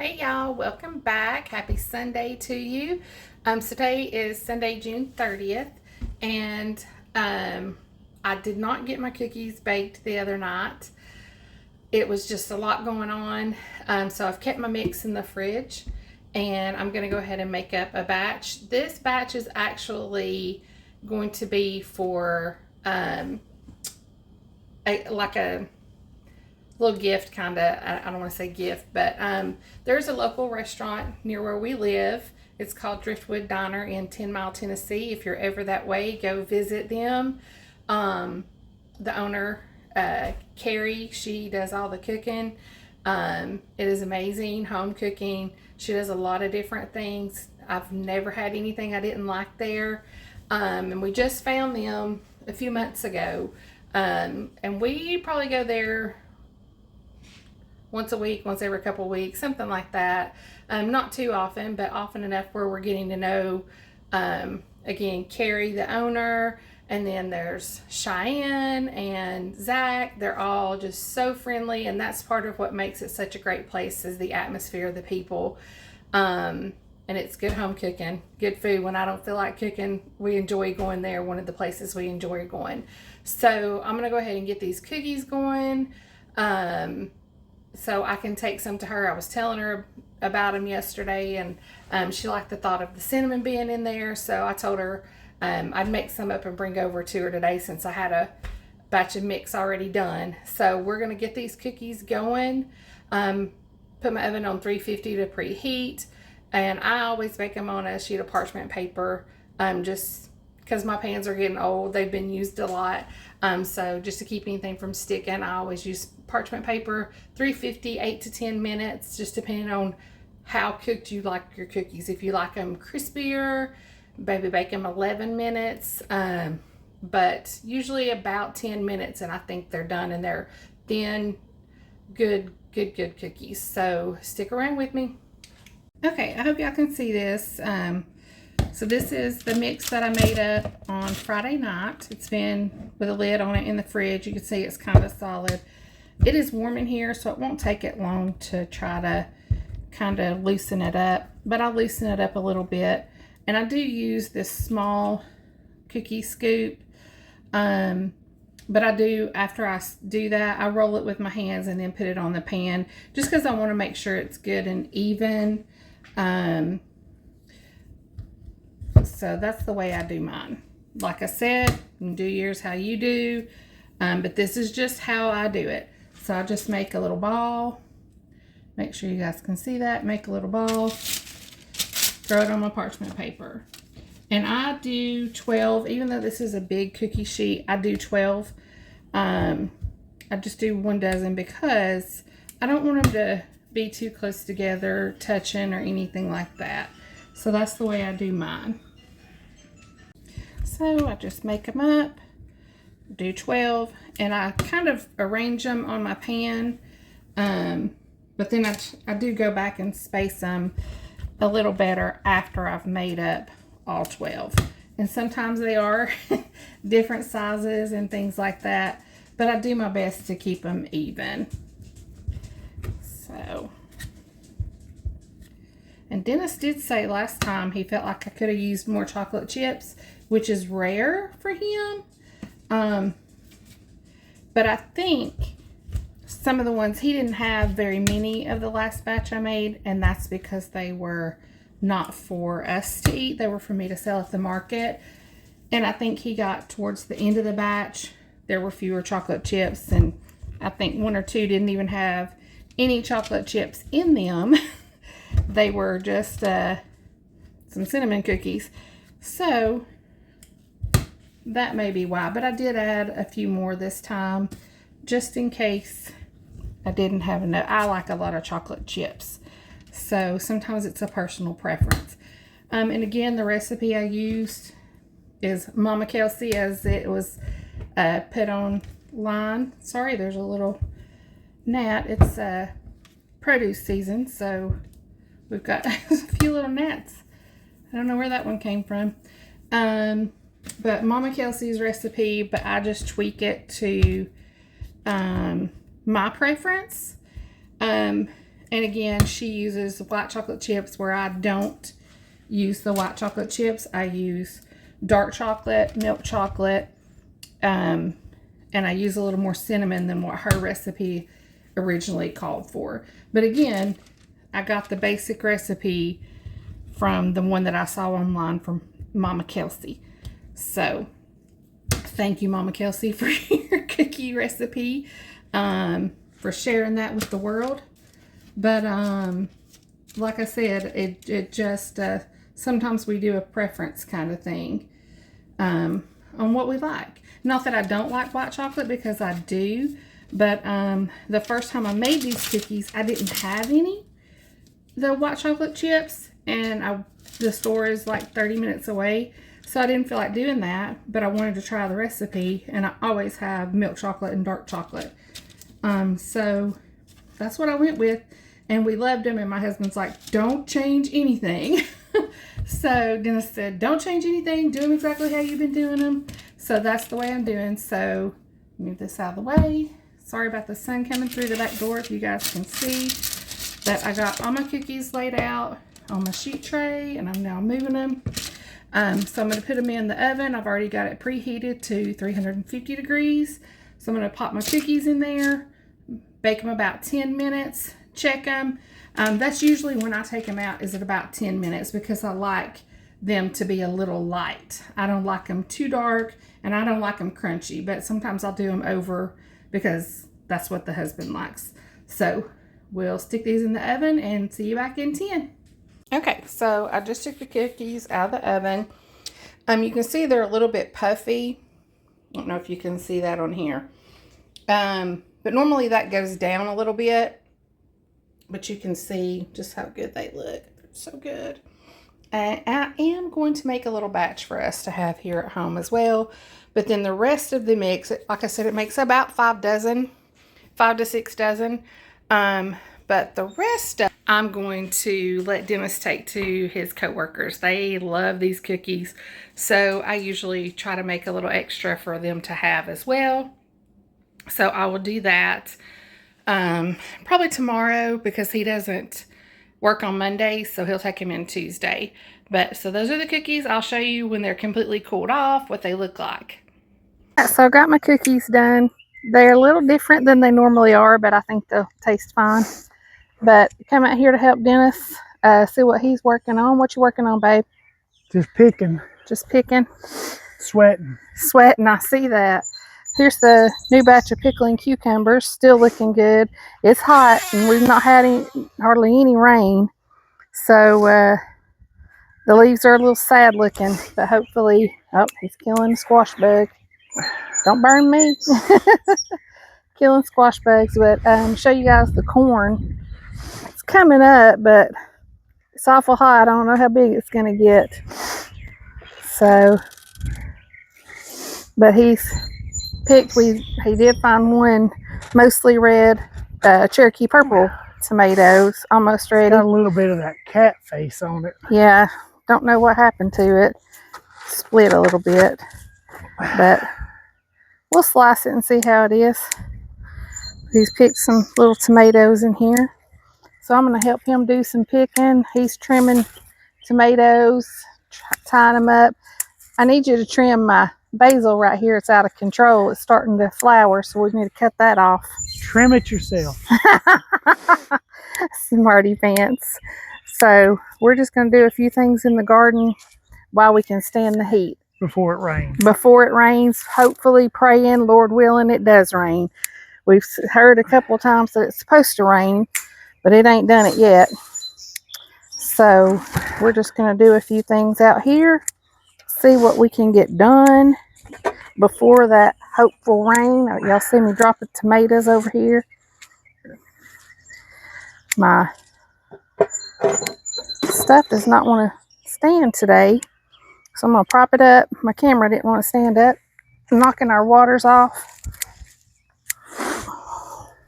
Hey y'all, welcome back. Happy Sunday to you. Today is Sunday, June 30th, and I did not get my cookies baked the other night. It was just a lot going on, so I've kept my mix in the fridge, and I'm going to go ahead and make up a batch. This batch is actually going to be for like a little gift, kind of. I don't want to say gift, but there's a local restaurant near where we live. It's called Driftwood Diner in 10 Mile, Tennessee. If you're ever that way, go visit them. The owner, Carrie, she does all the cooking. It is amazing, home cooking. She does a lot of different things. I've never had anything I didn't like there. And we just found them a few months ago. And we probably go there once a week, once every couple of weeks, something like that. Not too often, but often enough where we're getting to know, again, Carrie, the owner, and then there's Cheyenne and Zach. They're all just so friendly, and that's part of what makes it such a great place is the atmosphere, the people, and it's good home cooking, good food. When I don't feel like cooking, we enjoy going there, one of the places we enjoy going. So I'm going to go ahead and get these cookies going. So I can take some to her. I was telling her about them yesterday, and she liked the thought of the cinnamon being in there. So I told her I'd make some up and bring over to her today since I had a batch of mix already done. So we're going to get these cookies going. Put my oven on 350 to preheat, and I always bake them on a sheet of parchment paper, just because my pans are getting old. They've been used a lot. So just to keep anything from sticking, I always use parchment paper. 350, 8 to 10 minutes, just depending on how cooked you like your cookies. If you like them crispier, maybe bake them 11 minutes. But usually about 10 minutes, and I think they're done, and they're thin, good cookies. So stick around with me. Okay, I hope y'all can see this. So this is the mix that I made up on Friday night. It's been with a lid on it in the fridge. You can see it's kind of solid. It is warm in here, so it won't take it long to try to kind of loosen it up. But I'll loosen it up a little bit. And I do use this small cookie scoop. But I do, after I do that, I roll it with my hands and then put it on the pan. Just because I want to make sure it's good and even. So that's the way I do mine. Like I said, you can do yours how you do, but this is just how I do it. So I just make a little ball. Make sure you guys can see that. Make a little ball. Throw it on my parchment paper. And I do 12, even though this is a big cookie sheet, I do 12. I just do 1 dozen because I don't want them to be too close together, touching or anything like that. So that's the way I do mine. So I just make them up, do 12, and I kind of arrange them on my pan. But then I do go back and space them a little better after I've made up all 12. And sometimes they are different sizes and things like that, but I do my best to keep them even. So, and Dennis did say last time he felt like I could have used more chocolate chips, which is rare for him. But I think some of the ones, he didn't have very many of the last batch I made, and that's because they were not for us to eat. They were for me to sell at the market. And I think he got towards the end of the batch, there were fewer chocolate chips, and I think 1 or 2 didn't even have any chocolate chips in them. They were just some cinnamon cookies. So that may be why, but I did add a few more this time just in case I didn't have enough. I like a lot of chocolate chips, so sometimes it's a personal preference. And again, the recipe I used is Mama Kelsey, as it was put online. Sorry, there's a little gnat. It's produce season, so we've got a few little gnats. I don't know where that one came from. But Mama Kelsey's recipe, but I just tweak it to my preference. And again, she uses white chocolate chips where I don't use the white chocolate chips. I use dark chocolate, milk chocolate, and I use a little more cinnamon than what her recipe originally called for. But again, I got the basic recipe from the one that I saw online from Mama Kelsey. So thank you, Mama Kelsey, for your cookie recipe, for sharing that with the world. But like I said, it just sometimes we do a preference kind of thing on what we like. Not that I don't like white chocolate, because I do. But the first time I made these cookies, I didn't have the white chocolate chips, and the store is like 30 minutes away, so I didn't feel like doing that. But I wanted to try the recipe, and I always have milk chocolate and dark chocolate. So that's what I went with, and we loved them. And my husband's like, "Don't change anything." So Dennis said, "Don't change anything. Do them exactly how you've been doing them." So that's the way I'm doing. So move this out of the way. Sorry about the sun coming through the back door, if you guys can see. But I got all my cookies laid out on my sheet tray, and I'm now moving them. So I'm going to put them in the oven. I've already got it preheated to 350 degrees. So I'm going to pop my cookies in there, bake them about 10 minutes, check them. That's usually when I take them out, is at about 10 minutes, because I like them to be a little light. I don't like them too dark, and I don't like them crunchy, but sometimes I'll do them over because that's what the husband likes. So we'll stick these in the oven and see you back in 10. Okay, so I just took the cookies out of the oven. You can see they're a little bit puffy. I don't know if you can see that on here. But normally that goes down a little bit. But you can see just how good they look. So good. And I am going to make a little batch for us to have here at home as well. But then the rest of the mix, like I said, it makes about 5 to 6 dozen. But the rest I'm going to let Dennis take to his coworkers. They love these cookies. So I usually try to make a little extra for them to have as well. So I will do that probably tomorrow, because he doesn't work on Monday, so he'll take them in Tuesday. But so those are the cookies. I'll show you when they're completely cooled off what they look like. So I got my cookies done. They're a little different than they normally are, but I think they'll taste fine. But come out here to help Dennis see what he's working on. What you working on, babe? Just picking. Just picking. Sweating. Sweating, I see that. Here's the new batch of pickling cucumbers, still looking good. It's hot, and we've not had hardly any rain. So the leaves are a little sad looking, but hopefully, oh, he's killing the squash bug. Don't burn me. Killing squash bugs. But show you guys the corn. It's coming up, but it's awful hot. I don't know how big it's going to get. So, but he's picked, he did find one mostly red Cherokee purple tomatoes, almost ready. Got a little bit of that cat face on it. Yeah, don't know what happened to it. Split a little bit, but we'll slice it and see how it is. He's picked some little tomatoes in here, so I'm going to help him do some picking. He's trimming tomatoes, tying them up. I need you to trim my basil right here. It's out of control. It's starting to flower, so we need to cut that off. Trim it yourself. Smarty pants. So we're just going to do a few things in the garden while we can stand the heat. Before it rains. Before it rains, hopefully praying, Lord willing, it does rain. We've heard a couple of times that it's supposed to rain, but it ain't done it yet. So we're just going to do a few things out here, see what we can get done before that hopeful rain. Y'all see me dropping tomatoes over here. My stuff does not want to stand today, so I'm going to prop it up. My camera didn't want to stand up. I'm knocking our waters off.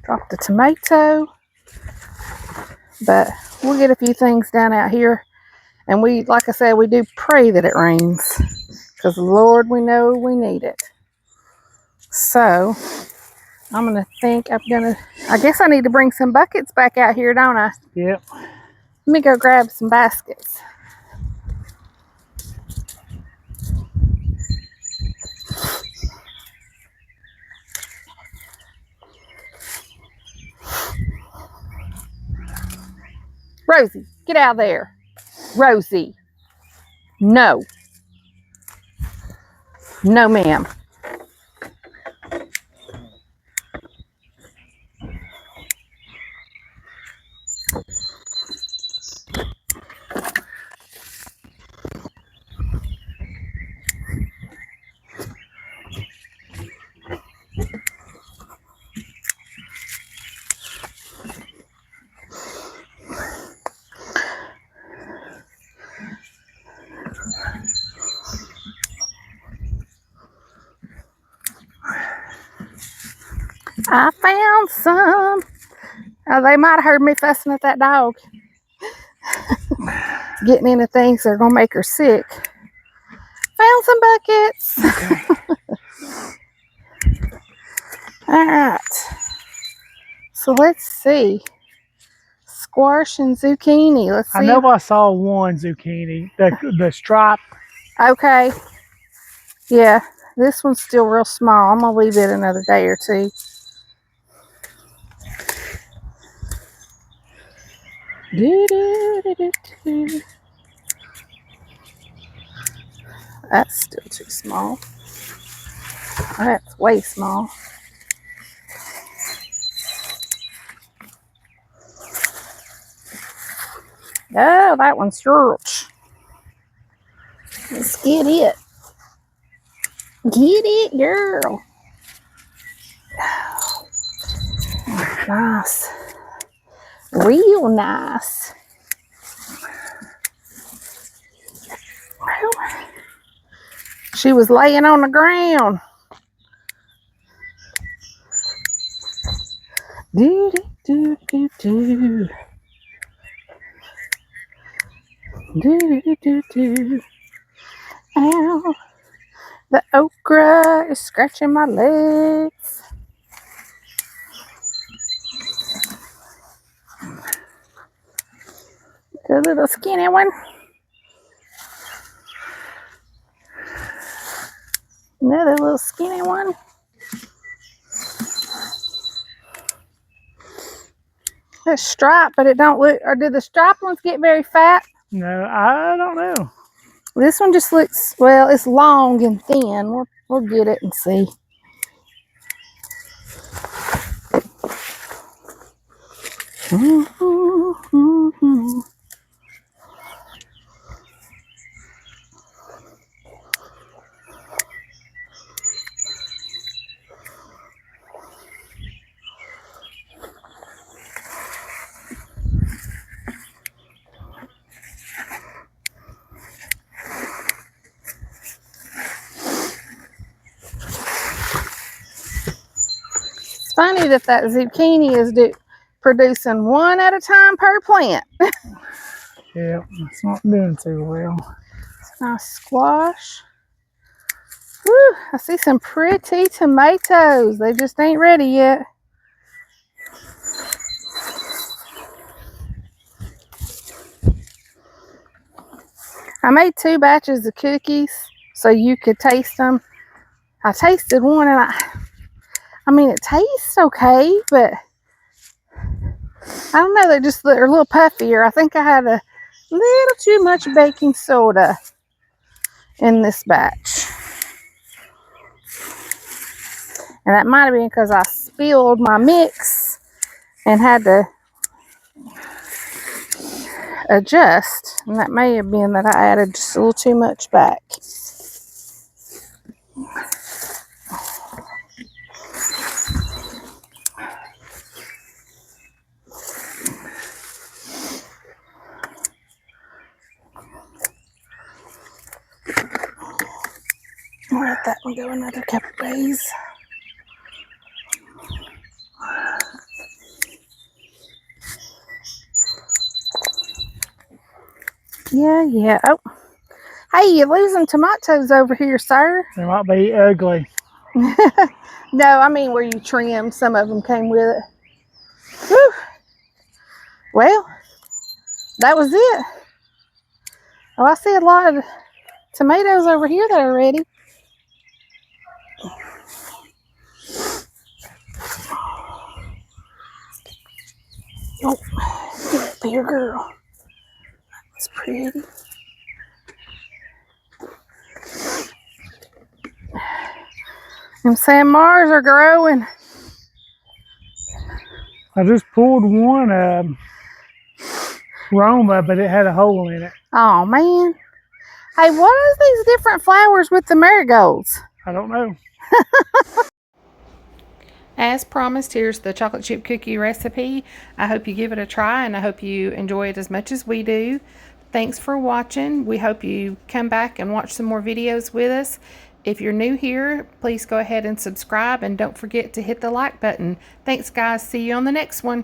Drop the tomato. But we'll get a few things done out here. And we, like I said, we do pray that it rains, because Lord, we know we need it. So I guess I need to bring some buckets back out here, don't I? Yep. Let me go grab some baskets. Rosie, get out of there. Rosie. No. No, ma'am. I found some. Oh, they might have heard me fussing at that dog. Getting into things that are going to make her sick. Found some buckets. Okay. All right. So let's see. Squash and zucchini. Let's see. I know I saw one zucchini. The stripe. Okay. Yeah. This one's still real small. I'm going to leave it another day or two. That's still too small. That's way small. Oh, that one's huge. Let's get it. Get it, girl. Nice. Real nice. She was laying on the ground. Do do do do do. Do do do do. Ow. The okra is scratching my legs. The little skinny one. Another little skinny one. A stripe, but it don't look. Or did the striped ones get very fat? No, I don't know. This one just looks, well, it's long and thin. We'll get it and see. It's funny that zucchini is producing one at a time per plant. Yeah, it's not doing too well. Nice squash. Woo, I see some pretty tomatoes. They just ain't ready yet. I made 2 batches of cookies so you could taste them. I tasted one and I mean, it tastes okay, but I don't know, they're a little puffier. I think I had a little too much baking soda in this batch. And that might have been because I spilled my mix and had to adjust. And that may have been that I added just a little too much back. I'll let that one go another couple days. Yeah. Oh, hey, you're losing tomatoes over here, sir. They might be ugly. No, I mean where you trim. Some of them came with it. Whew. Well, that was it. Oh, I see a lot of tomatoes over here that are ready. Oh, get up here, girl. That's pretty. Them San Mars are growing. I just pulled one Roma, but it had a hole in it. Oh, man. Hey, what are these different flowers with the marigolds? I don't know. As promised, here's the chocolate chip cookie recipe. I hope you give it a try, and I hope you enjoy it as much as we do. Thanks for watching. We hope you come back and watch some more videos with us. If you're new here, please go ahead and subscribe, and don't forget to hit the like button. Thanks, guys. See you on the next one.